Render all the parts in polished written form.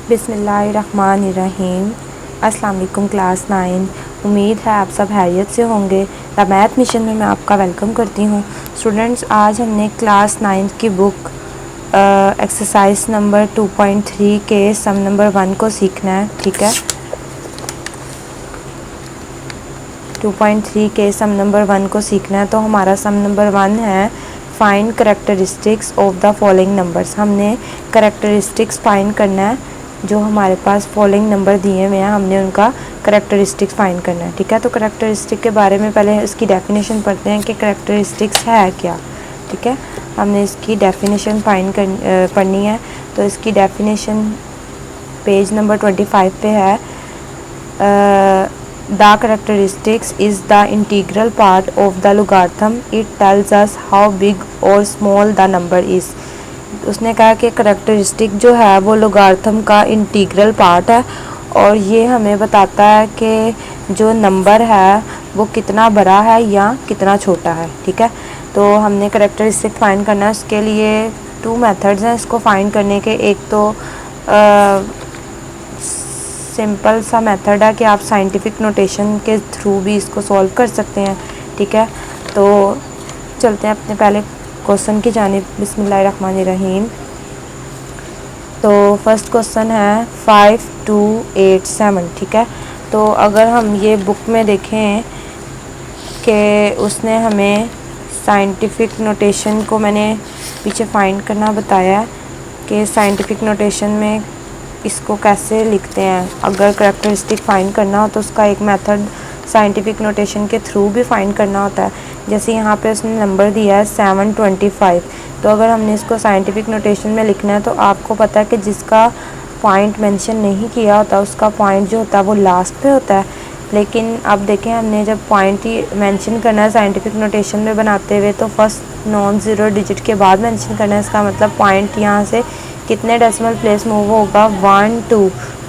बिस्मिल्लाहिर्रहमानिर्रहीम। अस्सलाम वालेकुम क्लास 9। उम्मीद है आप सब खैरियत से होंगे। द मैथ मिशन में मैं आपका वेलकम करती हूँ। स्टूडेंट्स, आज हमने क्लास 9 की बुक एक्सरसाइज नंबर 2.3 के सम नंबर 1 को सीखना है। ठीक है, 2.3 के सम नंबर 1 को सीखना है। तो हमारा सम नंबर 1 है find characteristics of the following numbers. हमने करेक्टरिस्टिक्स फाइंड करना है, जो हमारे पास फॉलोइंग नंबर दिए हुए हैं, हमने उनका करेक्टरिस्टिक्स फाइंड करना है। ठीक है, तो करेक्टरिस्टिक के बारे में पहले इसकी डेफिनेशन पढ़ते हैं कि करेक्टरिस्टिक्स है क्या। ठीक है, हमने इसकी डेफिनेशन पढ़नी है। तो इसकी डेफिनेशन पेज नंबर 25 पे है। The characteristics is the integral part of the logarithm. It tells us how big or small the number is. उसने कहा कि करेक्टरिस्टिक जो है वो लोगारिथम का इंटीग्रल पार्ट है और ये हमें बताता है कि जो नंबर है वो कितना बड़ा है या कितना छोटा है। ठीक है, तो हमने करेक्टरिस्टिक फाइंड करना है। उसके लिए 2 मेथड्स हैं इसको फाइंड करने के। एक तो सिंपल सा मेथड है कि आप साइंटिफिक नोटेशन के थ्रू भी इसको सॉल्व कर सकते हैं। ठीक है, तो चलते हैं अपने पहले क्वेश्चन की जानिब। बिस्मिल्लाहिर्रहमानिर्रहीम। तो फर्स्ट क्वेश्चन है 5287। ठीक है, तो अगर हम ये बुक में देखें कि उसने हमें साइंटिफिक नोटेशन को मैंने पीछे फाइंड करना बताया है कि साइंटिफिक नोटेशन में इसको कैसे लिखते हैं। अगर करेक्टरिस्टिक फाइंड करना हो तो उसका एक मेथड साइंटिफिक नोटेशन के थ्रू भी फाइंड करना होता है। जैसे यहाँ पे उसने नंबर दिया है 725। तो अगर हमने इसको साइंटिफिक नोटेशन में लिखना है तो आपको पता है कि जिसका पॉइंट मेंशन नहीं किया होता उसका पॉइंट जो होता है वो लास्ट पे होता है। लेकिन अब देखें, हमने जब पॉइंट ही मेंशन करना है साइंटिफिक नोटेशन में बनाते हुए तो फर्स्ट नॉन ज़ीरो डिजिट के बाद मेंशन करना है। इसका मतलब पॉइंट यहाँ से कितने डेसिमल प्लेस मूव होगा, 1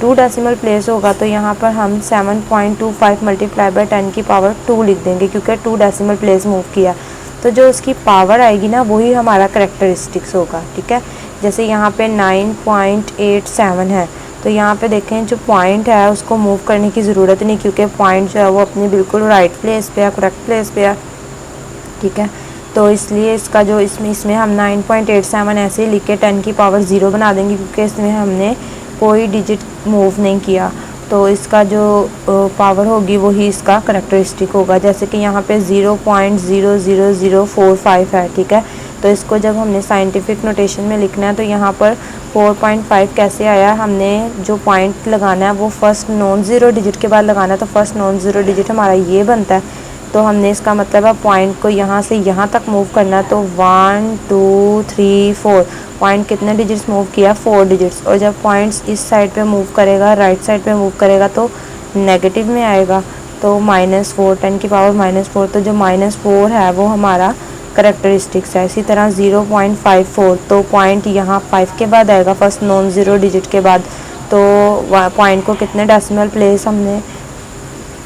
2 डेसिमल प्लेस होगा। तो यहाँ पर हम 7.25 मल्टीप्लाई बाय 10 की पावर 2 लिख देंगे क्योंकि 2 डेसिमल प्लेस मूव किया। तो जो उसकी पावर आएगी ना वही हमारा करेक्टरिस्टिक्स होगा। ठीक है, जैसे यहाँ पे 9.87 है तो यहाँ पे देखें जो पॉइंट है उसको मूव करने की ज़रूरत नहीं क्योंकि पॉइंट जो है वो अपनी बिल्कुल राइट प्लेस पे है, करेक्ट प्लेस पे है। ठीक है, तो इसलिए इसका जो इसमें हम 9.87 ऐसे ही लिख के 10 की पावर 0 बना देंगे क्योंकि इसमें हमने कोई डिजिट मूव नहीं किया। तो इसका जो पावर होगी वही इसका करेक्टरिस्टिक होगा। जैसे कि यहाँ पे 0.00045 है। ठीक है, तो इसको जब हमने साइंटिफिक नोटेशन में लिखना है तो यहाँ पर 4.5 कैसे आया, हमने जो पॉइंट लगाना है वो फर्स्ट नॉन ज़ीरो डिजिट के बाद लगाना है। तो फर्स्ट नॉन ज़ीरो डिजिट हमारा ये बनता है। तो हमने इसका मतलब है पॉइंट को यहाँ से यहाँ तक मूव करना है। तो 1 2 3 4 पॉइंट कितने डिजिट्स मूव किया, 4 डिजिट्स। और जब पॉइंट्स इस साइड पे मूव करेगा, राइट साइड पे मूव करेगा तो नेगेटिव में आएगा। तो -4, 10 की पावर -4। तो जो -4 है वो हमारा करेक्टरिस्टिक्स है। इसी तरह 0.54 तो पॉइंट यहाँ 5 के बाद आएगा, फर्स्ट नॉन ज़ीरो डिजिट के बाद। तो पॉइंट को कितने डेसिमल प्लेस हमने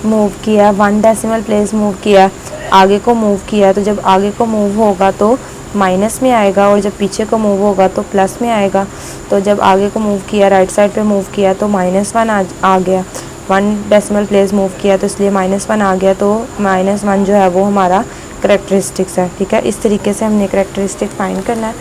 मूव किया, 1 डेसिमल प्लेस मूव किया, आगे को मूव किया। तो जब आगे को मूव होगा तो माइनस में आएगा और जब पीछे को मूव होगा तो प्लस में आएगा। तो जब आगे को मूव किया, राइट साइड पे मूव किया तो -1 आ गया। 1 डेसिमल प्लेस मूव किया तो इसलिए -1 आ गया। तो -1 जो है वो हमारा करेक्टरिस्टिक्स है। ठीक है, इस तरीके से हमने करेक्टरिस्टिक फाइंड करना है।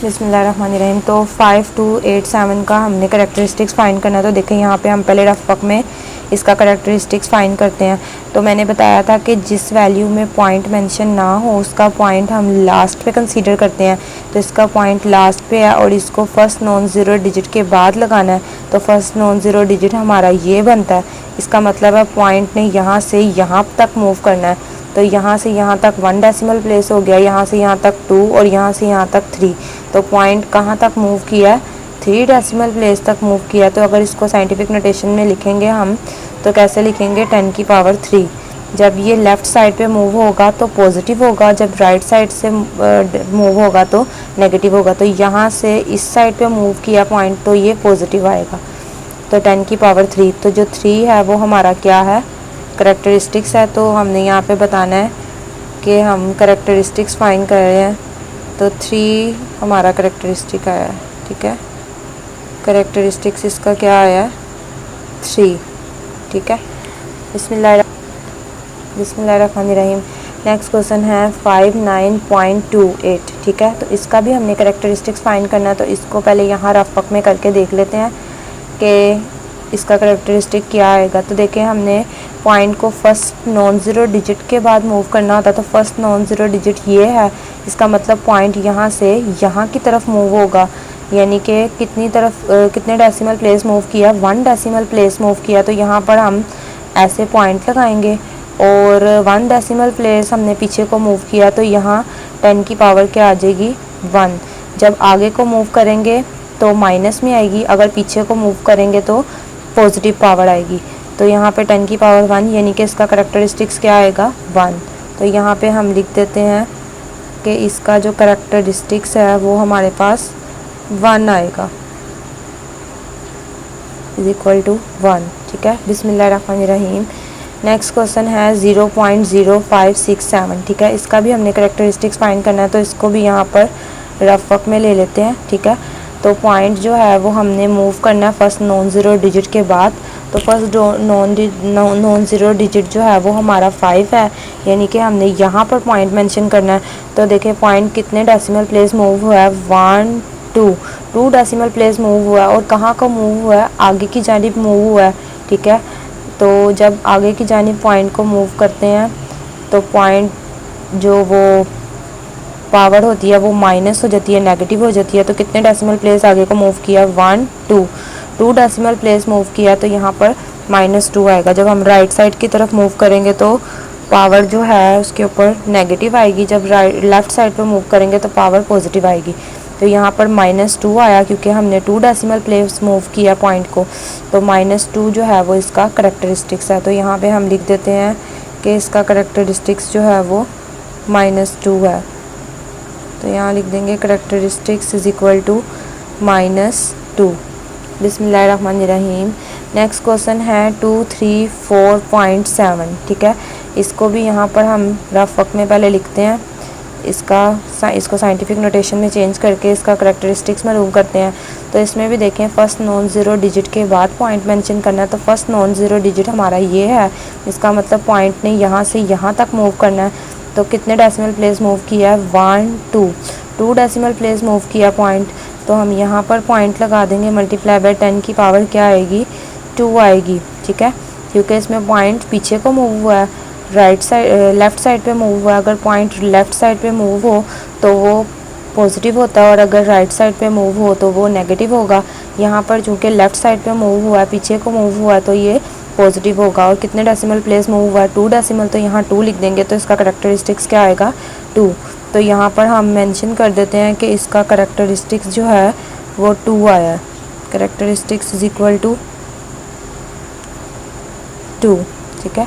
बिस्मिल्लाहिर्रहमानिर्रहीम। तो 5287 का हमने करेक्टरिस्टिक्स फाइंड करना है। तो देखें यहाँ पे हम पहले रफ वर्क में इसका करेक्टरिस्टिक्स फाइंड करते हैं। तो मैंने बताया था कि जिस वैल्यू में पॉइंट मेंशन ना हो उसका पॉइंट हम लास्ट पे कंसीडर करते हैं। तो इसका पॉइंट लास्ट पे है और इसको फर्स्ट नॉन ज़ीरो डिजिट के बाद लगाना है। तो फर्स्ट नॉन ज़ीरो डिजिट हमारा ये बनता है। इसका मतलब है पॉइंट ने यहाँ से यहाँ तक मूव करना है। तो यहाँ से यहाँ तक 1 डेसिमल प्लेस हो गया, यहाँ से यहाँ तक 2 और यहाँ से यहाँ तक 3। तो पॉइंट कहाँ तक मूव किया, 3 डेसिमल प्लेस तक मूव किया। तो अगर इसको साइंटिफिक नोटेशन में लिखेंगे हम तो कैसे लिखेंगे, 10 की पावर 3। जब ये लेफ़्ट साइड पे मूव होगा तो पॉजिटिव होगा, जब राइट साइड से मूव होगा तो नेगेटिव होगा। तो यहाँ से इस साइड पे मूव किया पॉइंट तो ये पॉजिटिव आएगा। तो 10 की पावर 3। तो जो 3 है वो हमारा क्या है, करेक्टरिस्टिक्स है। तो हमने यहाँ पे बताना है कि हम करेक्टरिस्टिक्स फाइंड कर रहे हैं। तो 3 हमारा करेक्टरिस्टिक आया है। ठीक है, करेक्टरिस्टिक्स इसका क्या आया, 3। ठीक है, बिस्मिल्लाहिर्रहमानिर्रहीम। नेक्स्ट क्वेश्चन है 59.28। ठीक है, तो इसका भी हमने करेक्टरिस्टिक्स फाइंड करना है, तो इसको पहले यहाँ रफ वर्क में करके देख लेते हैं कि इसका करेक्टरिस्टिक क्या आएगा। तो देखिए, हमने पॉइंट को फर्स्ट नॉन ज़ीरो डिजिट के बाद मूव करना होता है, तो फर्स्ट नॉन ज़ीरो डिजिट ये है, इसका मतलब पॉइंट यहाँ से यहाँ की तरफ मूव होगा, यानी कि कितने डेसिमल प्लेस मूव किया, 1 डेसिमल प्लेस मूव किया। तो यहाँ पर हम ऐसे पॉइंट लगाएंगे और 1 डेसिमल प्लेस हमने पीछे को मूव किया, तो यहाँ 10 की पावर क्या आ जाएगी, 1। जब आगे को मूव करेंगे तो माइनस में आएगी, अगर पीछे को मूव करेंगे तो पॉजिटिव पावर आएगी। तो यहाँ पे 10 की पावर 1, यानी कि इसका करेक्टरिस्टिक्स क्या आएगा, 1। तो यहाँ पे हम लिख देते हैं कि इसका जो करेक्टरिस्टिक्स है वो हमारे पास 1 आएगा, इज इक्वल टू 1। ठीक है, बिस्मिल्लाहिर्रहमानिर्रहीम। नेक्स्ट क्वेश्चन है 0.0567। ठीक है, इसका भी हमने करेक्टरिस्टिक्स फाइंड करना है, तो इसको भी यहाँ पर रफ वर्क में ले लेते हैं। ठीक है, तो पॉइंट जो है वो हमने मूव करना है फर्स्ट नॉन ज़ीरो डिजिट के बाद। तो फर्स्ट नॉन ज़ीरो डिजिट जो है वो हमारा 5 है, यानी कि हमने यहाँ पर पॉइंट मेंशन करना है। तो देखिए, पॉइंट कितने डेसिमल प्लेस मूव हुआ है, 1 2 डेसिमल प्लेस मूव हुआ है, और कहाँ का मूव हुआ है, आगे की जानिब मूव हुआ है। ठीक है, तो जब आगे की जानिब पॉइंट को मूव करते हैं तो पॉइंट जो वो पावर होती है वो माइनस हो जाती है, नेगेटिव हो जाती है। तो कितने डेसिमल प्लेस आगे को मूव किया, 1 2 डेसिमल प्लेस मूव किया, तो यहाँ पर -2 आएगा। जब हम राइट साइड की तरफ मूव करेंगे तो पावर जो है उसके ऊपर नेगेटिव आएगी, जब लेफ़्ट साइड पर मूव करेंगे तो पावर पॉजिटिव आएगी। तो यहाँ पर -2 आया क्योंकि हमने 2 डेसिमल प्लेस मूव किया पॉइंट को, तो -2 जो है वो इसका करेक्टरिस्टिक्स है। तो यहाँ पे हम लिख देते हैं कि इसका करेक्टरिस्टिक्स जो है वो -2 है। तो यहाँ लिख देंगे करेक्टरिस्टिक्स इज इक्वल टू -2। बिस्मिल्लाहिर्रहमानिर्रहीम। नेक्स्ट क्वेश्चन है 234.7। ठीक है, इसको भी यहाँ पर हम रफ वर्क में पहले लिखते हैं, इसको साइंटिफिक नोटेशन में चेंज करके इसका करेक्टरिस्टिक्स मालूम करते हैं। तो इसमें भी देखें, फर्स्ट नॉन ज़ीरो डिजिट के बाद पॉइंट मेंशन करना है, तो फर्स्ट नॉन ज़ीरो डिजिट हमारा ये है, इसका मतलब पॉइंट ने यहाँ से यहाँ तक मूव करना है। तो कितने डेसिमल प्लेस मूव किया है, 1 2 डेसिमल प्लेस मूव किया पॉइंट। तो हम यहाँ पर पॉइंट लगा देंगे, मल्टीप्लाई बाय 10 की पावर क्या आएगी, 2 आएगी। ठीक है, क्योंकि इसमें पॉइंट पीछे को मूव हुआ है, लेफ़्ट साइड पे मूव हुआ है। अगर पॉइंट लेफ़्ट साइड पे मूव हो तो वो पॉजिटिव होता है, और अगर राइट साइड पे मूव हो तो वो नेगेटिव होगा। यहाँ पर चूँकि लेफ़्ट साइड पे मूव हुआ है, पीछे को मूव हुआ है, तो ये पॉजिटिव होगा। और कितने डेसिमल प्लेस मूव हुआ है, 2 डेसिमल, तो यहाँ 2 लिख देंगे, तो इसका करेक्टरिस्टिक्स क्या आएगा, 2। तो यहाँ पर हम मेंशन कर देते हैं कि इसका करेक्टरिस्टिक्स जो है वो 2 आया है, करेक्टरिस्टिक्स इज इक्वल टू 2। ठीक है,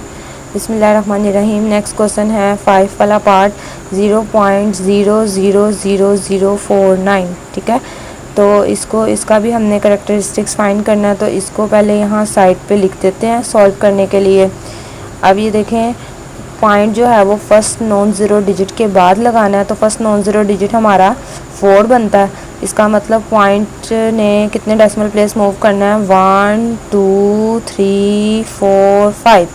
बिस्मिल्लाहिर्रहमानिर्रहीम। नेक्स्ट क्वेश्चन है 5 वाला पार्ट 0.000049। ठीक है, तो इसका भी हमने करेक्टरिस्टिक्स फाइंड करना है, तो इसको पहले यहाँ साइड पे लिख देते हैं सॉल्व करने के लिए। अब ये देखें, पॉइंट जो है वो फर्स्ट नॉन ज़ीरो डिजिट के बाद लगाना है, तो फर्स्ट नॉन ज़ीरो डिजिट हमारा 4 बनता है। इसका मतलब पॉइंट ने कितने डेसिमल प्लेस मूव करना है, 1 2 3 4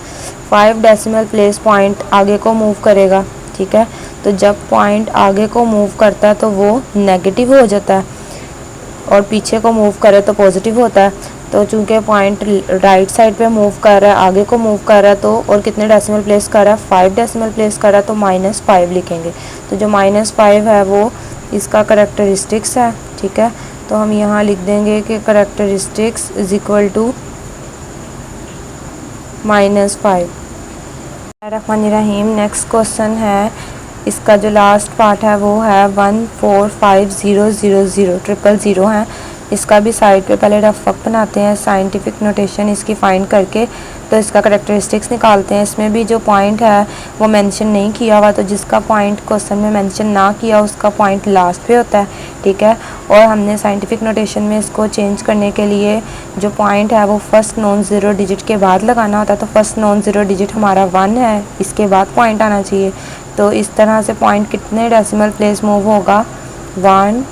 5 डेसिमल प्लेस पॉइंट आगे को मूव करेगा। ठीक है, तो जब पॉइंट आगे को मूव करता है तो वो नेगेटिव हो जाता है, और पीछे को मूव करे तो पॉजिटिव होता है। तो चूंकि पॉइंट राइट साइड पे मूव कर रहा है, आगे को मूव कर रहा है, तो और कितने डेसिमल प्लेस कर रहा है, 5 डेसिमल प्लेस कर रहा है, तो -5 लिखेंगे। तो जो -5 है वो इसका करेक्टरिस्टिक्स है। ठीक है, तो हम यहाँ लिख देंगे कि करेक्टरिस्टिक्स इज इक्वल टू -5। रहमानिर्रहीम। नेक्स्ट क्वेश्चन है, इसका जो लास्ट पार्ट है वो है 1450000 है। इसका भी साइड पे पहले रफ वर्क बनाते हैं, साइंटिफिक नोटेशन इसकी फाइंड करके तो इसका करेक्टरिस्टिक्स निकालते हैं। इसमें भी जो पॉइंट है वो मेंशन नहीं किया हुआ, तो जिसका पॉइंट क्वेश्चन में मेंशन ना किया उसका पॉइंट लास्ट पे होता है। ठीक है, और हमने साइंटिफिक नोटेशन में इसको चेंज करने के लिए जो पॉइंट है वो फर्स्ट नॉन ज़ीरो डिजिट के बाद लगाना होता है। तो फर्स्ट नॉन ज़ीरो डिजिट हमारा 1 है, इसके बाद पॉइंट आना चाहिए। तो इस तरह से पॉइंट कितने डेसिमल प्लेस मूव होगा, 1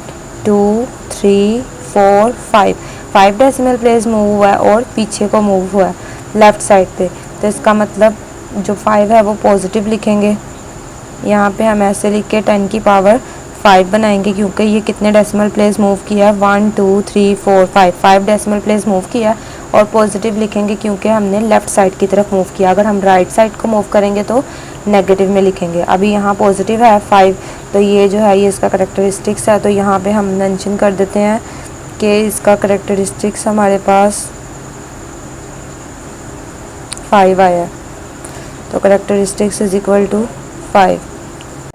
2 3 4 5 5 डेसिमल प्लेस मूव हुआ है और पीछे को मूव हुआ है लेफ़्ट साइड पे, तो इसका मतलब जो 5 है वो पॉजिटिव लिखेंगे। यहाँ पे हम ऐसे लिख के 10 की पावर 5 बनाएंगे, क्योंकि ये कितने डेसिमल प्लेस मूव किया, 1 2 3 4 5 डेसिमल प्लेस मूव किया। और पॉजिटिव लिखेंगे क्योंकि हमने लेफ़्ट साइड की तरफ मूव किया। अगर हम राइट साइड को मूव करेंगे तो नेगेटिव में लिखेंगे। अभी यहाँ पॉजिटिव है 5, तो ये जो है ये इसका करेक्टरिस्टिक्स है। तो यहाँ पे हम मेंशन कर देते हैं कि इसका करेक्टरिस्टिक्स हमारे पास 5 आया, तो करेक्टरिस्टिक्स इज इक्वल टू 5।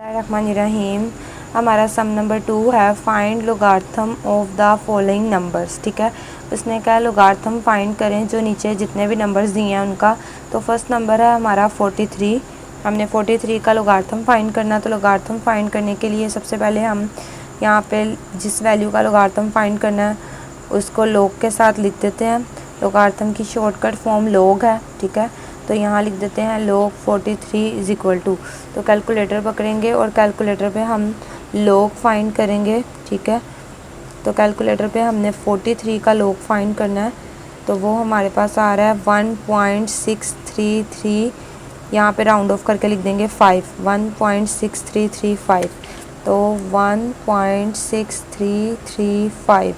रहमानिर्रहीम, हमारा सम नंबर 2 है find logarithm of the following numbers. ठीक है, उसने कहा लोगार्थम फाइंड करें जो नीचे जितने भी नंबर्स दिए हैं उनका। तो फर्स्ट नंबर है हमारा 43, हमने 43 का लोगार्थम फाइंड करना। तो लोगार्थम फाइंड करने के लिए सबसे पहले हम यहाँ पे जिस वैल्यू का लोगार्थम फाइंड करना है उसको लोग के साथ लिख देते हैं। लोगार्थम की शॉर्टकट फॉर्म लोग है। ठीक है, तो यहाँ लिख देते हैं लोग 43 इज इक्वल टू, तो कैलकुलेटर पकड़ेंगे और कैलकुलेटर पे हम लोग फाइंड करेंगे। ठीक है, तो कैलकुलेटर पे हमने 43 का लोग फाइंड करना है। तो वो हमारे पास आ रहा है 1.633, यहाँ पे राउंड ऑफ करके लिख देंगे 5, 1.6335, तो 1.6335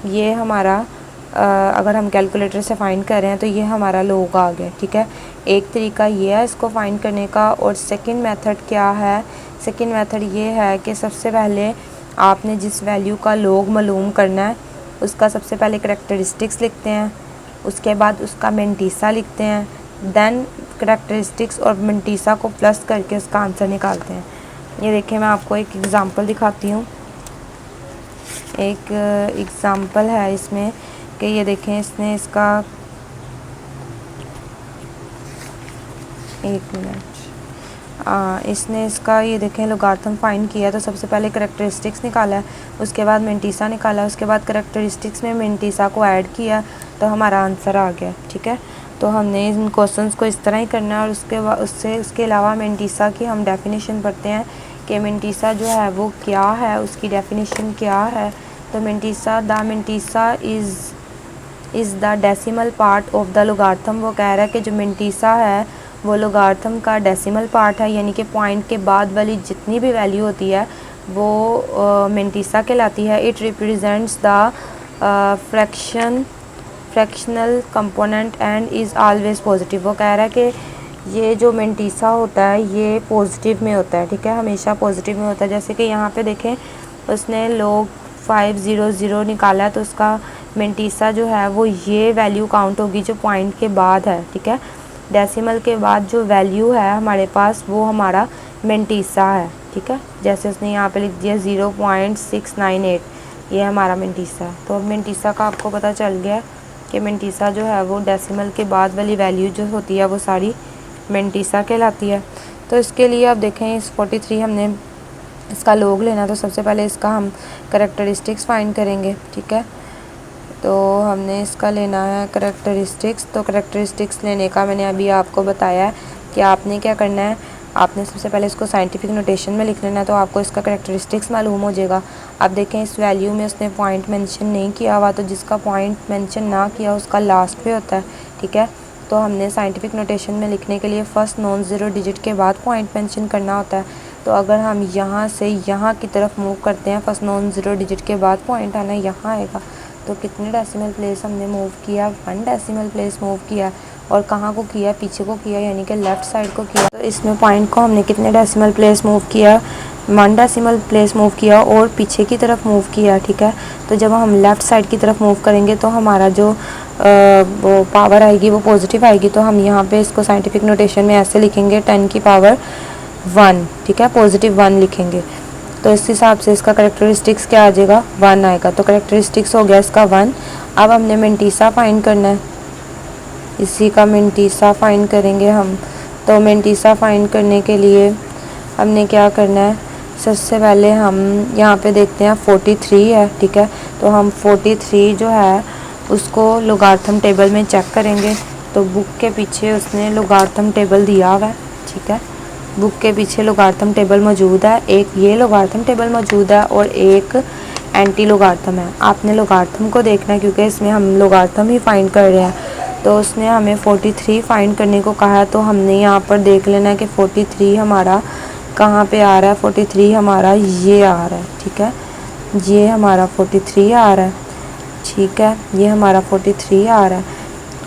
ये हमारा अगर हम कैलकुलेटर से फाइंड कर रहे हैं तो ये हमारा लोग आ गया। ठीक है, एक तरीका ये है इसको फाइंड करने का। और सेकंड मेथड क्या है, सेकंड मेथड ये है कि सबसे पहले आपने जिस वैल्यू का लोग मालूम करना है उसका सबसे पहले करेक्टरिस्टिक्स लिखते हैं, उसके बाद उसका मेंटीसा लिखते हैं, देन करेक्टरिस्टिक्स और मेंटीसा को प्लस करके उसका आंसर निकालते हैं। ये देखिए मैं आपको एक एग्ज़ाम्पल दिखाती हूँ। एक एग्ज़ाम्पल है इसमें कि ये देखें इसने इसका, एक मिनट, इसने इसका ये देखें लोगार्थम फाइंड किया। तो सबसे पहले करेक्टरिस्टिक्स निकाला है, उसके बाद मेंटीसा निकाला, उसके बाद करेक्टरिस्टिक्स में मेंटीसा को ऐड किया तो हमारा आंसर आ गया। ठीक है, तो हमने इन क्वेश्चंस को इस तरह ही करना है। और उसके अलावा मेंटीसा की हम डेफिनेशन पढ़ते हैं कि मेंटीसा जो है वो क्या है, उसकी डेफिनेशन क्या है। तो mantissa is the decimal part of the logarithm. वो कह रहा है कि जो मेंटीसा है वो लोगार्थम का डेसिमल पार्ट है, यानी कि पॉइंट के बाद वाली जितनी भी वैल्यू होती है वो मेंटीसा कहलाती है। It represents the fractional component and is always positive. वो कह रहा है कि ये जो मेंटीसा होता है ये पॉजिटिव में होता है। ठीक है, हमेशा पॉजिटिव में होता है। जैसे कि यहाँ पे देखें उसने लोग 500 निकाला, तो उसका मेंटीसा जो है वो ये वैल्यू काउंट होगी जो पॉइंट के बाद है। ठीक है, डेसिमल के बाद जो वैल्यू है हमारे पास वो हमारा मेंटीसा है। ठीक है, जैसे उसने यहाँ पे लिख दिया 0.698, ये हमारा मेंटीसा है। तो अब मेंटीसा का आपको पता चल गया कि मेंटीसा जो है वो डेसिमल के बाद वाली वैल्यू जो होती है वो सारी मेंटीसा कहलाती है। तो इसके लिए आप देखें इस 43 हमने इसका लोग लेना, तो सबसे पहले इसका हम करेक्टरिस्टिक्स फाइंड करेंगे। ठीक है, तो हमने इसका लेना है करेक्टरिस्टिक्स। तो करेक्टरिस्टिक्स लेने का मैंने अभी आपको बताया है कि आपने क्या करना है, आपने सबसे पहले इसको साइंटिफिक नोटेशन में लिख लेना है, तो आपको इसका करेक्टरिस्टिक्स मालूम हो जाएगा। अब देखें इस वैल्यू में उसने पॉइंट मेंशन नहीं किया हुआ, तो जिसका पॉइंट मेंशन ना किया उसका लास्ट पे होता है। ठीक है, तो हमने साइंटिफिक नोटेशन में लिखने के लिए फ़र्स्ट नॉन ज़ीरो डिजिट के बाद पॉइंट मेंशन करना होता है। तो अगर हम यहाँ से यहाँ की तरफ मूव करते हैं, फर्स्ट नॉन ज़ीरो डिजिट के बाद पॉइंट आना यहाँ आएगा। तो कितने डेसिमल प्लेस हमने मूव किया, 1 डेसिमल प्लेस मूव किया। और कहाँ को किया, पीछे को किया, यानी कि लेफ़्ट साइड को किया। तो इसमें पॉइंट को हमने कितने डेसिमल प्लेस मूव किया, 1 डेसिमल प्लेस मूव किया और पीछे की तरफ मूव किया। ठीक है, तो जब हम लेफ़्ट साइड की तरफ मूव करेंगे तो हमारा जो वो पावर आएगी वो पॉजिटिव आएगी। तो हम यहाँ पे इसको साइंटिफिक नोटेशन में ऐसे लिखेंगे 10 की पावर 1। ठीक है, पॉजिटिव 1 लिखेंगे। तो इस हिसाब से इसका करेक्टरिस्टिक्स क्या आ जाएगा, 1 आएगा। तो करेक्टरिस्टिक्स हो गया इसका 1। अब हमने मेंटीसा फाइंड करना है, इसी का मेंटीसा फाइंड करेंगे हम। तो मेंटीसा फाइंड करने के लिए हमने क्या करना है, सबसे पहले हम यहाँ पे देखते हैं 43 है। ठीक है, तो हम 43 जो है उसको लोगार्थम टेबल में चेक करेंगे। तो बुक के पीछे उसने लोगार्थम टेबल दिया हुआ है। ठीक है, बुक के पीछे लोगार्थम टेबल मौजूद है, एक ये लोगार्थम टेबल मौजूद है और एक एंटी लोगार्थम है। आपने लोगार्थम को देखना है क्योंकि इसमें हम लोगार्थम ही फाइंड कर रहे हैं। तो उसने हमें 43 फाइंड करने को कहा है, तो हमने यहाँ पर देख लेना है कि 43 हमारा कहाँ पे आ रहा है। 43 हमारा ये आ रहा है, ठीक है, ये हमारा 43 आ रहा है, ठीक है, ये हमारा 43 आ रहा है।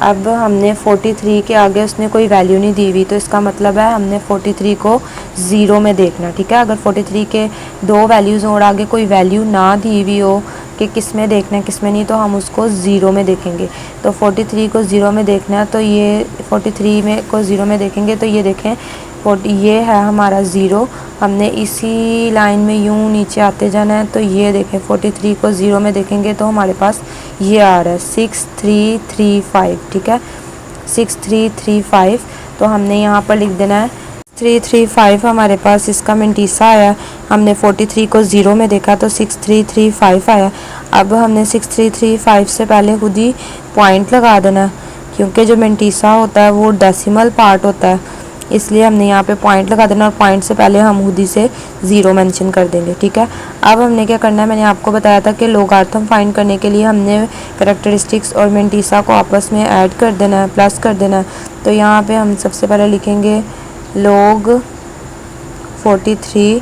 अब हमने 43 के आगे उसने कोई वैल्यू नहीं दी हुई, तो इसका मतलब है हमने 43 को ज़ीरो में देखना, ठीक है। अगर 43 के दो वैल्यूज़ और आगे कोई वैल्यू ना दी हुई हो कि किस में देखना है किस में नहीं, तो हम उसको ज़ीरो में देखेंगे। तो 43 को ज़ीरो में देखना है, तो ये 43 में को ज़ीरो में देखेंगे तो ये देखें ये है हमारा ज़ीरो। हमने इसी लाइन में यूं नीचे आते जाना है, तो ये देखें 43 को ज़ीरो में देखेंगे तो हमारे पास ये आ रहा है 6335, ठीक है, 6335। तो हमने यहाँ पर लिख देना है 335 हमारे पास इसका मेंटीसा आया। हमने 43 को ज़ीरो में देखा तो 6335 आया। अब हमने 6335 से पहले खुद ही पॉइंट लगा देना है, क्योंकि जो मेंटीसा होता है वो डेसिमल पार्ट होता है, इसलिए हमने यहाँ पे पॉइंट लगा देना और पॉइंट से पहले हम खुद ही से ज़ीरो मेंशन कर देंगे, ठीक है। अब हमने क्या करना है, मैंने आपको बताया था कि लोगार्थम फाइंड करने के लिए हमने कैरेक्टरिस्टिक्स और मेंटीसा को आपस में ऐड कर देना है, प्लस कर देना है। तो यहाँ पे हम सबसे पहले लिखेंगे log 43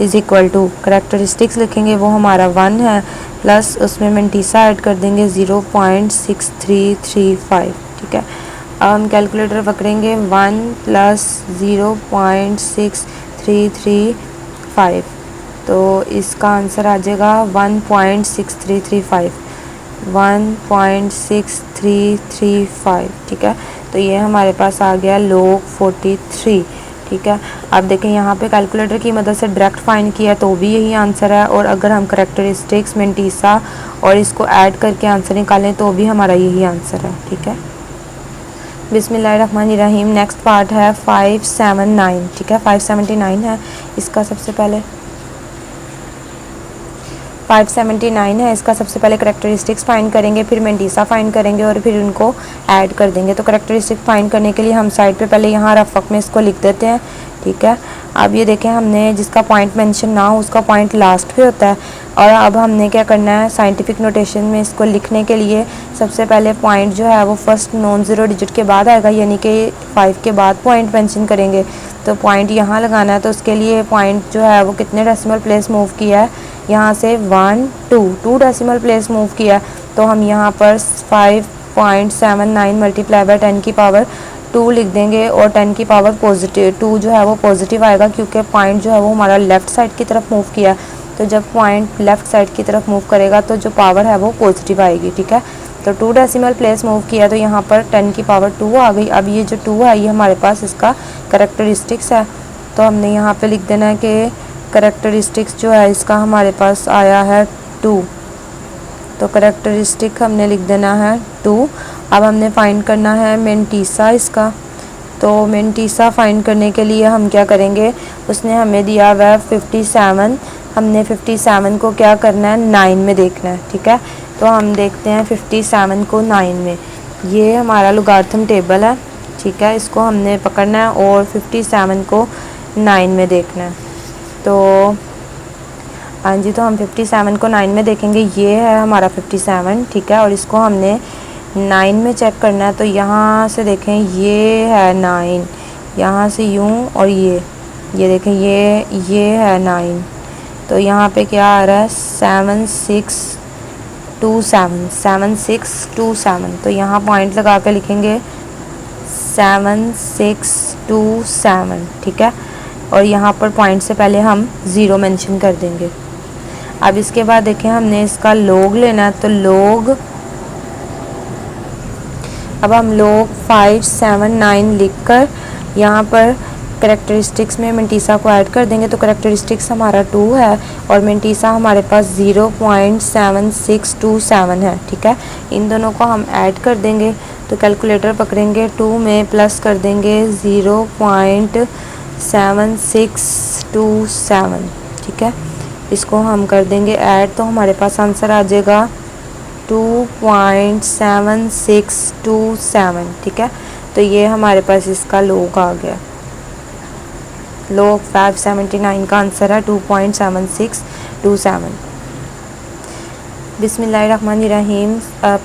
is equal to characteristics लिखेंगे वो हमारा 1 है, प्लस उसमें मेंटीसा ऐड कर देंगे 0.6335, ठीक है। अब हम कैलकुलेटर पकड़ेंगे 1 प्लस 0.6335, तो इसका आंसर आ जाएगा 1.6335, 1.6335, ठीक है। तो ये हमारे पास आ गया log 43, ठीक है। अब देखें यहाँ पे कैलकुलेटर की मदद से डायरेक्ट फाइंड किया तो भी यही आंसर है, और अगर हम कैरेक्टरिस्टिक्स मेंटीसा और इसको ऐड करके आंसर निकालें तो भी हमारा यही आंसर है, ठीक है। बिस्मिल्लाहिर्रहमानिर्रहीम। नेक्स्ट पार्ट है 579, ठीक है, 579 है। इसका सबसे पहले 579 है, इसका सबसे पहले कैरेक्टरिस्टिक्स फाइंड करेंगे, फिर मेंटीसा फाइंड करेंगे और फिर उनको ऐड कर देंगे। तो कैरेक्टरिस्टिक फाइंड करने के लिए हम साइड पे पहले यहाँ रफक में इसको लिख देते हैं, ठीक है। अब ये देखें हमने जिसका पॉइंट मेंशन ना हो उसका पॉइंट लास्ट पे होता है, और अब हमने क्या करना है, साइंटिफिक नोटेशन में इसको लिखने के लिए सबसे पहले पॉइंट जो है वो फर्स्ट नॉन ज़ीरो डिजिट के बाद आएगा, यानी कि 5 के बाद पॉइंट मेंशन करेंगे। तो पॉइंट यहाँ लगाना है, तो उसके लिए पॉइंट जो है वो कितने डेसिमल प्लेस मूव किया है, यहाँ से 1 2 डेसिमल प्लेस मूव किया। तो हम यहाँ पर 5.79 मल्टीप्लाई बाय 10 की पावर 2 लिख देंगे, और 10 की पावर पॉजिटिव 2 जो है वो पॉजिटिव आएगा, क्योंकि पॉइंट जो है वो हमारा लेफ़्ट साइड की तरफ मूव किया। तो जब पॉइंट लेफ़्ट साइड की तरफ मूव करेगा तो जो पावर है वो पॉजिटिव आएगी, ठीक है। तो 2 डेसिमल प्लेस मूव किया, तो यहाँ पर 10 की पावर 2 आ गई। अब ये जो 2 है ये हमारे पास इसका कैरेक्टरिस्टिक्स है, तो हमने यहाँ पे लिख देना है कि कैरेक्टरिस्टिक्स जो है इसका हमारे पास आया है 2। तो कैरेक्टरिस्टिक हमने लिख देना है 2। अब हमने फाइंड करना है मेंटीसा इसका। तो मेंटीसा फाइंड करने के लिए हम क्या करेंगे, उसने हमें दिया हुआ है 57, हमने 57 को क्या करना है 9 में देखना है, ठीक है। तो हम देखते हैं 57 को 9 में, ये हमारा लोगारिथम टेबल है, ठीक है, इसको हमने पकड़ना है और 57 को 9 में देखना है। तो हाँ जी, तो हम 57 को 9 में देखेंगे, ये है हमारा 57, ठीक है, और इसको हमने 9 में चेक करना है। तो यहाँ से देखें ये है 9, यहाँ से यूँ, और ये देखें ये है 9। तो यहाँ पे क्या आ रहा है 7627। तो यहाँ पॉइंट लगा के लिखेंगे 7627, ठीक है, और यहाँ पर पॉइंट से पहले हम ज़ीरो मेंशन कर देंगे। अब इसके बाद देखें हमने इसका लॉग लेना है, तो लॉग, अब हम लॉग 579 लिखकर यहाँ पर कैरेक्टरिस्टिक्स में मेंटीसा को ऐड कर देंगे। तो कैरेक्टरिस्टिक्स हमारा 2 है और मेंटीसा हमारे पास 0.7627 है, ठीक है। इन दोनों को हम ऐड कर देंगे, तो कैलकुलेटर पकड़ेंगे, 2 में प्लस कर देंगे 0.7627, ठीक है। इसको हम कर देंगे ऐड, तो हमारे पास आंसर आ जाएगा 2.7627, ठीक है। तो ये हमारे पास इसका लॉग आ गया, लॉग 579 का आंसर है 2.7627। बिस्मिल्लाहिर्रहमानिर्रहीम।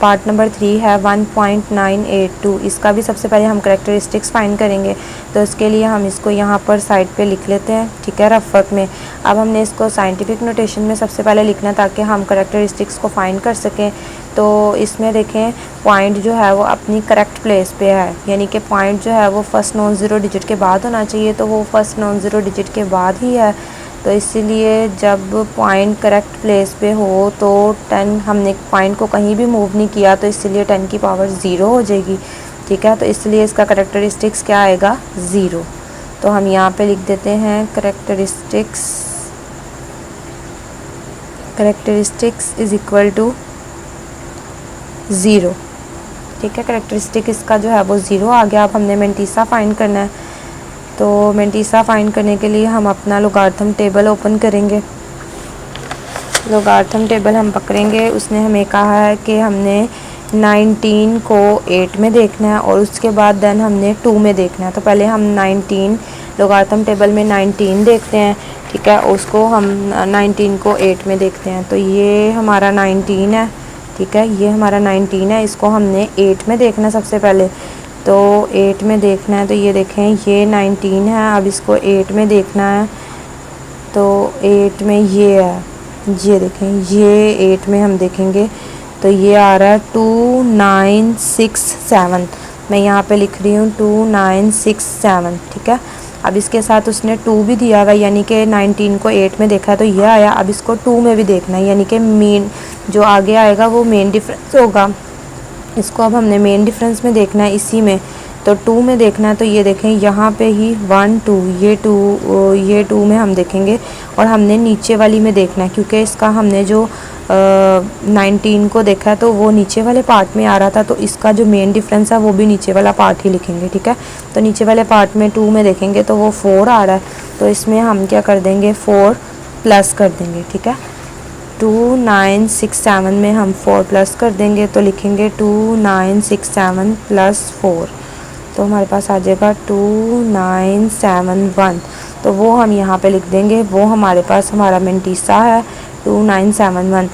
पार्ट नंबर 3 है 1.982। इसका भी सबसे पहले हम करैक्टरिस्टिक्स फाइंड करेंगे, तो इसके लिए हम इसको यहाँ पर साइड पे लिख लेते हैं, ठीक है, रफ वर्क में। अब हमने इसको साइंटिफिक नोटेशन में सबसे पहले लिखना ताकि हम करैक्टरिस्टिक्स को फाइंड कर सकें। तो इसमें देखें पॉइंट जो है वो अपनी करेक्ट प्लेस पे है, यानी कि पॉइंट जो है वो फर्स्ट नॉन ज़ीरो डिजिट के बाद होना चाहिए, तो वो फर्स्ट नॉन ज़ीरो डिजिट के बाद ही है। तो इसीलिए जब पॉइंट करेक्ट प्लेस पे हो तो 10, हमने पॉइंट को कहीं भी मूव नहीं किया, तो इसलिए 10 की पावर 0 हो जाएगी, ठीक है। तो इसलिए इसका करैक्टरिस्टिक्स क्या आएगा, 0। तो हम यहाँ पे लिख देते हैं करैक्टरिस्टिक्स इज़ इक्वल टू 0, ठीक है। करैक्टरिस्टिक इसका जो है वो 0 आ गया। अब हमने मेंटीसा फाइंड करना है, तो मेंटीसा फाइंड करने के लिए हम अपना लोगारिथम टेबल ओपन करेंगे। लोगारिथम टेबल हम पकड़ेंगे। उसने हमें कहा है कि हमने 19 को 8 में देखना है और उसके बाद देन हमने 2 में देखना है। तो पहले हम 19 लोगारिथम टेबल में 19 देखते हैं, ठीक है। उसको हम 19 को 8 में देखते हैं, तो ये हमारा 19 है, ठीक है, ये हमारा 19 है। इसको हमने 8 में देखना है सबसे पहले, तो 8 में देखना है। तो ये देखें ये 19 है, अब इसको 8 में देखना है, तो 8 में ये है, ये देखें ये 8 में हम देखेंगे, तो ये आ रहा है 2967। मैं यहाँ पे लिख रही हूँ 2967, ठीक है। अब इसके साथ उसने 2 भी दिया हुआ, यानी कि 19 को 8 में देखा है तो ये आया। अब इसको 2 में भी देखना है, यानी कि मेन जो आगे आएगा वो मेन डिफरेंस होगा। इसको अब हमने मेन डिफरेंस में देखना है, इसी में, तो 2 में देखना है। तो ये देखें यहाँ पे ही 1 2, ये 2 में हम देखेंगे और हमने नीचे वाली में देखना है, क्योंकि इसका हमने जो 19 को देखा है तो वो नीचे वाले पार्ट में आ रहा था, तो इसका जो मेन डिफरेंस है वो भी नीचे वाला पार्ट ही लिखेंगे, ठीक है। तो नीचे वाले पार्ट में 2 में देखेंगे तो वो 4 आ रहा है, तो इसमें हम क्या कर देंगे, 4 प्लस कर देंगे, ठीक है। 2967 में हम 4 प्लस कर देंगे, तो लिखेंगे 2967 प्लस 4, तो हमारे पास आ जाएगा 2971। तो वो हम यहाँ पे लिख देंगे, वो हमारे पास हमारा मेंटीसा है 2971।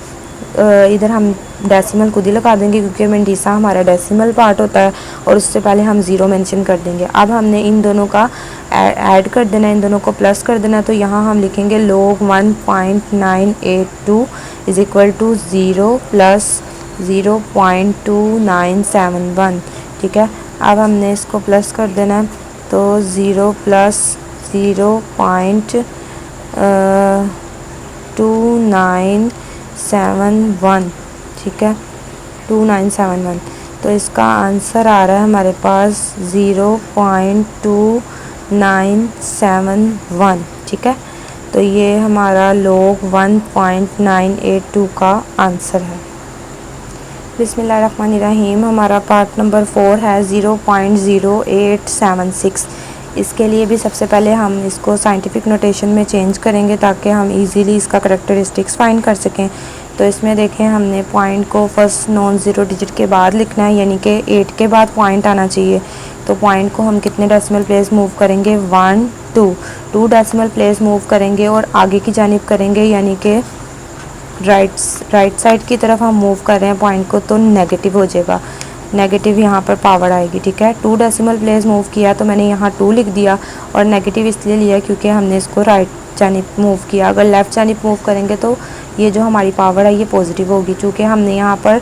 इधर हम डेसिमल खुद ही लगा देंगे क्योंकि मेंटीसा हमारा डेसिमल पार्ट होता है, और उससे पहले हम 0 मेंशन कर देंगे। अब हमने इन दोनों का ऐड कर देना है, इन दोनों को प्लस कर देना, तो यहाँ हम लिखेंगे log 1.982 is equal to 0 plus 0.2971, ठीक है। अब हमने इसको प्लस कर देना है, तो 0 प्लस 0.2971, ठीक है, 2971। तो इसका आंसर आ रहा है हमारे पास 0.2971, ठीक है। तो ये हमारा log 1.982 का आंसर है। बिस्मिल्लाहिर्रहमानिर्रहीम। हमारा पार्ट नंबर 4 है 0.0876। इसके लिए भी सबसे पहले हम इसको साइंटिफिक नोटेशन में चेंज करेंगे ताकि हम इजीली इसका करैक्टरिस्टिक्स फाइंड कर सकें। तो इसमें देखें हमने पॉइंट को फर्स्ट नॉन ज़ीरो डिजिट के बाद लिखना है, यानी कि 8 के बाद पॉइंट आना चाहिए। तो पॉइंट को हम कितने डेसिमल प्लेस मूव करेंगे, 1 2 डेसिमल प्लेस मूव करेंगे और आगे की जानिब करेंगे, यानी कि राइट साइड की तरफ हम मूव कर रहे हैं पॉइंट को, तो नेगेटिव हो जाएगा, नेगेटिव यहाँ पर पावर आएगी, ठीक है। 2 डेसिमल प्लेस मूव किया तो मैंने यहाँ 2 लिख दिया, और नेगेटिव इसलिए लिया क्योंकि हमने इसको राइट जानिब मूव किया। अगर लेफ़्ट जानिब मूव करेंगे तो ये जो हमारी पावर है ये पॉजिटिव होगी, चूँकि हमने यहाँ पर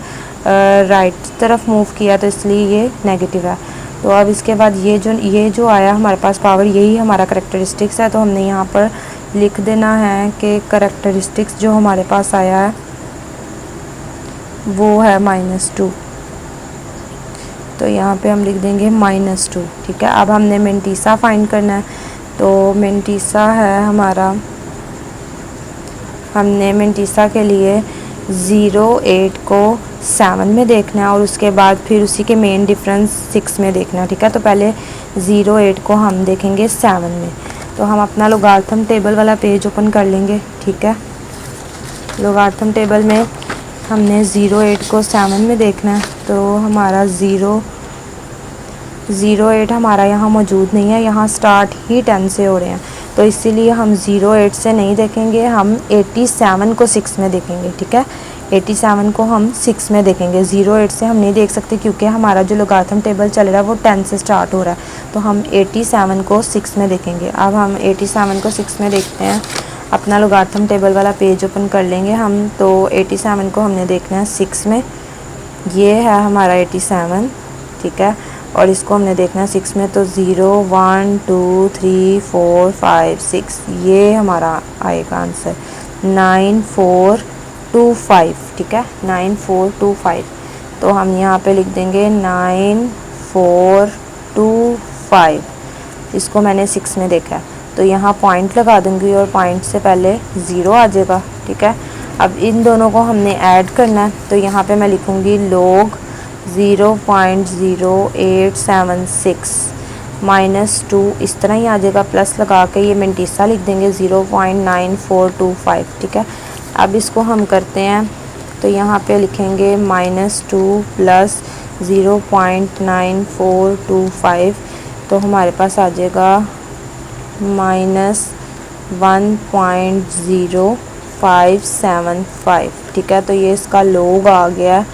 राइट तरफ मूव किया तो इसलिए ये नेगेटिव है। तो अब इसके बाद ये जो आया हमारे पास पावर, यही हमारा करैक्टरिस्टिक्स है। तो हमने यहाँ पर लिख देना है कि करैक्टरिस्टिक्स जो हमारे पास आया है वो है -2, तो यहाँ पे हम लिख देंगे -2, ठीक है। अब हमने मेंटीसा फाइंड करना है, तो मेंटीसा है हमारा, हमने मेंटीसा के लिए 0.8 को 7 में देखना है और उसके बाद फिर उसी के मेन डिफरेंस 6 में देखना है, ठीक है। तो पहले 0.8 को हम देखेंगे 7 में, तो हम अपना लोगारिथम टेबल वाला पेज ओपन कर लेंगे, ठीक है। लोगारिथम टेबल में हमने 0.8 को 7 में देखना है, तो हमारा 0.8 हमारा यहाँ मौजूद नहीं है, यहाँ स्टार्ट ही 10 से हो रहे हैं, तो इसीलिए हम 0.8 से नहीं देखेंगे, हम 87 को 6 में देखेंगे, ठीक है। 87 को हम 6 में देखेंगे, 08 से हम नहीं देख सकते क्योंकि हमारा जो लोगारिथम टेबल चल रहा है वो 10 से स्टार्ट हो रहा है। तो हम 87 को 6 में देखेंगे। अब हम 87 को 6 में देखते हैं, अपना लोगारिथम टेबल वाला पेज ओपन कर लेंगे हम। तो 87 को हमने देखना है 6 में, ये है हमारा 87, ठीक है। और इसको हमने देखना है 6 में, तो 0 1 2 3 4 5 6, ये हमारा आएगा आंसर 9425, ठीक है, 9425। तो हम यहाँ पे लिख देंगे 9425। इसको मैंने 6 में देखा है, तो यहाँ पॉइंट लगा दूँगी और पॉइंट से पहले 0 आ जाएगा, ठीक है। अब इन दोनों को हमने ऐड करना है, तो यहाँ पे मैं लिखूँगी log 0.0876 -2, इस तरह ही आ जाएगा, प्लस लगा के ये मेंटीसा लिख देंगे 0.9425, ठीक है। अब इसको हम करते हैं, तो यहाँ पे लिखेंगे -2 प्लस 0.9425, तो हमारे पास आ जाएगा -1.0575, ठीक है। तो ये इसका लोग आ गया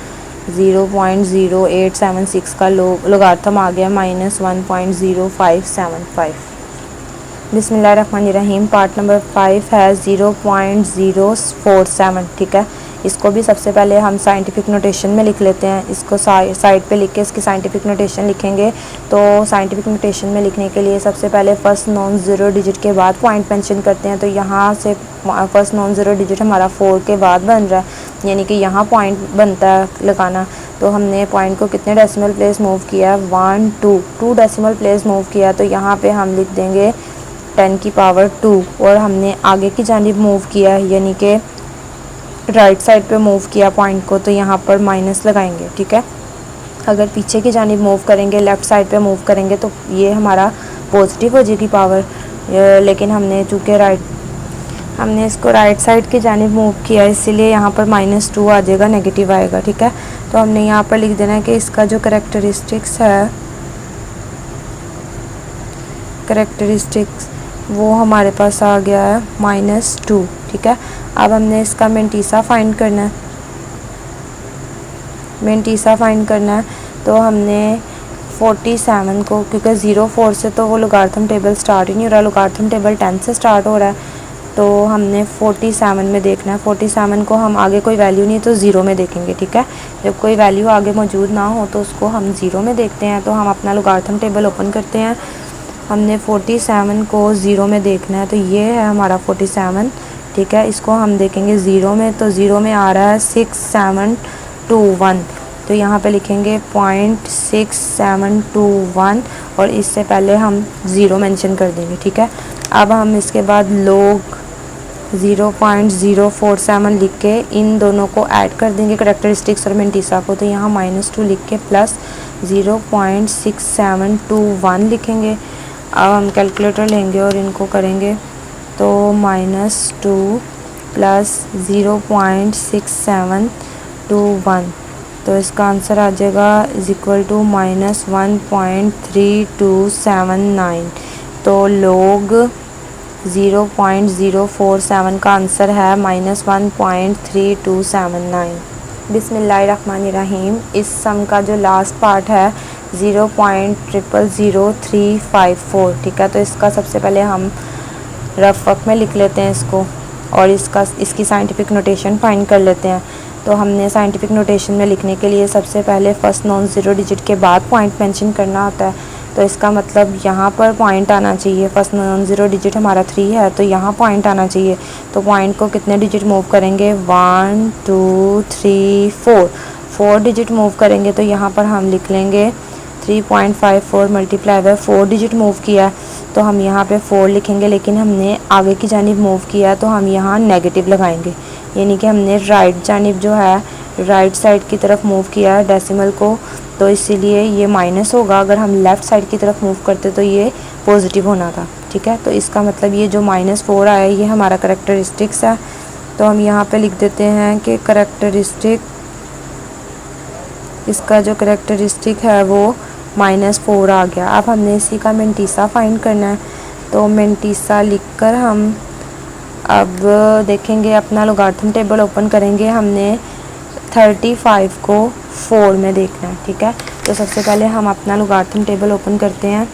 0.0876 का लोगारिथम आ गया -1.0575। बिस्मिल्लाहिर्रहमानिर्रहीम। पार्ट नंबर 5 है 0.047, ठीक है। इसको भी सबसे पहले हम साइंटिफिक नोटेशन में लिख लेते हैं। इसको साइड पे लिख के इसकी साइंटिफिक नोटेशन लिखेंगे। तो साइंटिफिक नोटेशन में लिखने के लिए सबसे पहले फर्स्ट नॉन ज़ीरो डिजिट के बाद पॉइंट मेंशन करते हैं। तो यहाँ से फर्स्ट नॉन ज़ीरो डिजिट हमारा 4 के बाद बन रहा है, यानी कि यहाँ पॉइंट बनता है लगाना। तो हमने पॉइंट को कितने डेसिमल प्लेस मूव किया, 1 2 डेसिमल प्लेस मूव किया। तो यहाँ पे हम लिख देंगे 10 की पावर 2, और हमने आगे की जानिब मूव किया, यानी कि राइट साइड पे मूव किया पॉइंट को, तो यहाँ पर माइनस लगाएंगे, ठीक है। अगर पीछे की जानिब मूव करेंगे, लेफ़्ट साइड पे मूव करेंगे, तो ये हमारा पॉजिटिव हो जाएगी पावर, लेकिन हमने चूँकि हमने इसको राइट साइड की जानिब मूव किया, इसीलिए यहाँ पर -2 आ जाएगा, नेगेटिव आएगा, ठीक है। तो हमने यहाँ पर लिख देना है कि इसका जो करेक्टरिस्टिक्स है, वो हमारे पास आ गया है -2, ठीक है। अब हमने इसका मेंटीसा फाइंड करना है। तो हमने 47 को, क्योंकि 04 से तो वो लोगारिथम टेबल स्टार्ट ही नहीं हो रहा, लोगारिथम टेबल 10 से स्टार्ट हो रहा है, तो हमने 47 में देखना है। 47 को हम आगे कोई वैल्यू नहीं तो 0 में देखेंगे, ठीक है। जब कोई वैल्यू आगे मौजूद ना हो तो उसको हम 0 में देखते हैं। तो हम अपना लोगारिथम टेबल ओपन करते हैं। हमने 47 को 0 में देखना है, तो ये है हमारा 47, ठीक है। इसको हम देखेंगे 0 में, तो 0 में आ रहा है 6721, तो यहाँ पे लिखेंगे 0.6721, और इससे पहले हम 0 मेंशन कर देंगे, ठीक है। अब हम इसके बाद लोग 0.047 लिख के इन दोनों को ऐड कर देंगे, करेक्टरिस्टिक्स और मेंटीसा को। तो यहाँ -2 लिख के प्लस 0.6721 लिखेंगे। अब हम कैलकुलेटर लेंगे और इनको करेंगे, तो -2 प्लस 0.6721, तो इसका आंसर आ जाएगा = -1.3279। तो लोग 0.047 का आंसर है -1.3279। बिस्मिल्लाहिर्रहमानिर्रहीम। इस सम का जो लास्ट पार्ट है 0.000354, ठीक है। तो इसका सबसे पहले हम रफ वर्क में लिख लेते हैं इसको, और इसकी साइंटिफिक नोटेशन फाइंड कर लेते हैं। तो हमने साइंटिफिक नोटेशन में लिखने के लिए सबसे पहले फर्स्ट नॉन ज़ीरो डिजिट के बाद पॉइंट मेंशन करना होता है। तो इसका मतलब यहाँ पर पॉइंट आना चाहिए। फर्स्ट नॉन ज़ीरो डिजिट हमारा 3 है, तो यहाँ पॉइंट आना चाहिए। तो पॉइंट को कितने डिजिट मूव करेंगे, 1 2 3 4 डिजिट मूव करेंगे। तो यहाँ पर हम लिख लेंगे 3.54 मल्टीप्लाई बाय 4 डिजिट मूव किया, तो हम यहाँ पे 4 लिखेंगे। लेकिन हमने आगे की जानिब मूव किया, तो हम यहाँ नेगेटिव लगाएंगे, यानी कि हमने राइट जानिब जो है, राइट साइड की तरफ मूव किया है डेसिमल को, तो इसीलिए ये माइनस होगा। अगर हम लेफ़्ट साइड की तरफ मूव करते तो ये पॉजिटिव होना था, ठीक है। तो इसका मतलब ये जो -4 आया, ये हमारा करेक्टरिस्टिक्स है। तो हम यहाँ पे लिख देते हैं कि इसका जो करेक्टरिस्टिक है वो -4 आ गया। अब हमने इसी का मेंटीसा फाइंड करना है। तो मेंटीसा लिखकर हम अब देखेंगे, अपना लोगारिथम टेबल ओपन करेंगे। हमने 35 को 4 में देखना है, ठीक है। तो सबसे पहले हम अपना लोगारिथम टेबल ओपन करते हैं।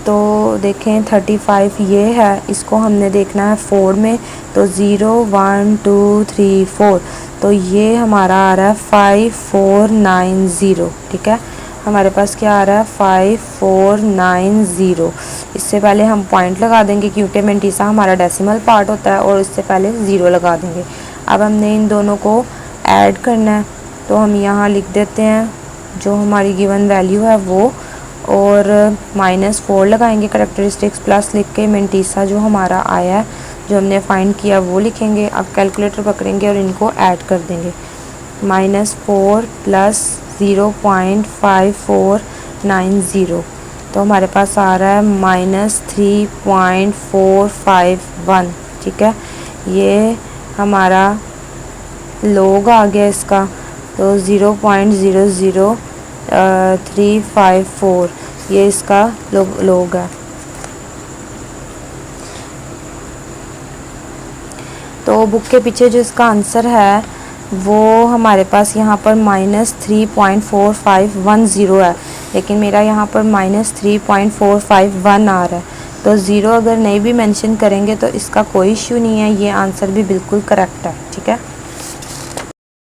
तो देखें 35 ये है, इसको हमने देखना है 4 में। तो 0 1 2 3 4, तो ये हमारा आ रहा है 5490, ठीक है। हमारे पास क्या आ रहा है 5490। इससे पहले हम पॉइंट लगा देंगे क्योंकि मेंटीसा हमारा डेसिमल पार्ट होता है, और इससे पहले 0 लगा देंगे। अब हमने इन दोनों को ऐड करना है, तो हम यहाँ लिख देते हैं जो हमारी गिवन वैल्यू है वो, और -4 लगाएंगे कैरेक्टरिस्टिक्स प्लस लिख के मेंटीसा जो हमारा आया है जो हमने फाइंड किया वो लिखेंगे। अब कैलकुलेटर पकड़ेंगे और इनको ऐड कर देंगे। -4 प्लस 0.5490, तो हमारे पास आ रहा है -3.451, ठीक है। ये हमारा लोग आ गया इसका, तो 0.00354 ये इसका लोग है। तो बुक के पीछे जो इसका आंसर है वो हमारे पास यहाँ पर -3.4510 है, लेकिन मेरा यहाँ पर -3.451 आ रहा है। तो 0 अगर नहीं भी मेंशन करेंगे तो इसका कोई इशू नहीं है, ये आंसर भी बिल्कुल करेक्ट है, ठीक है।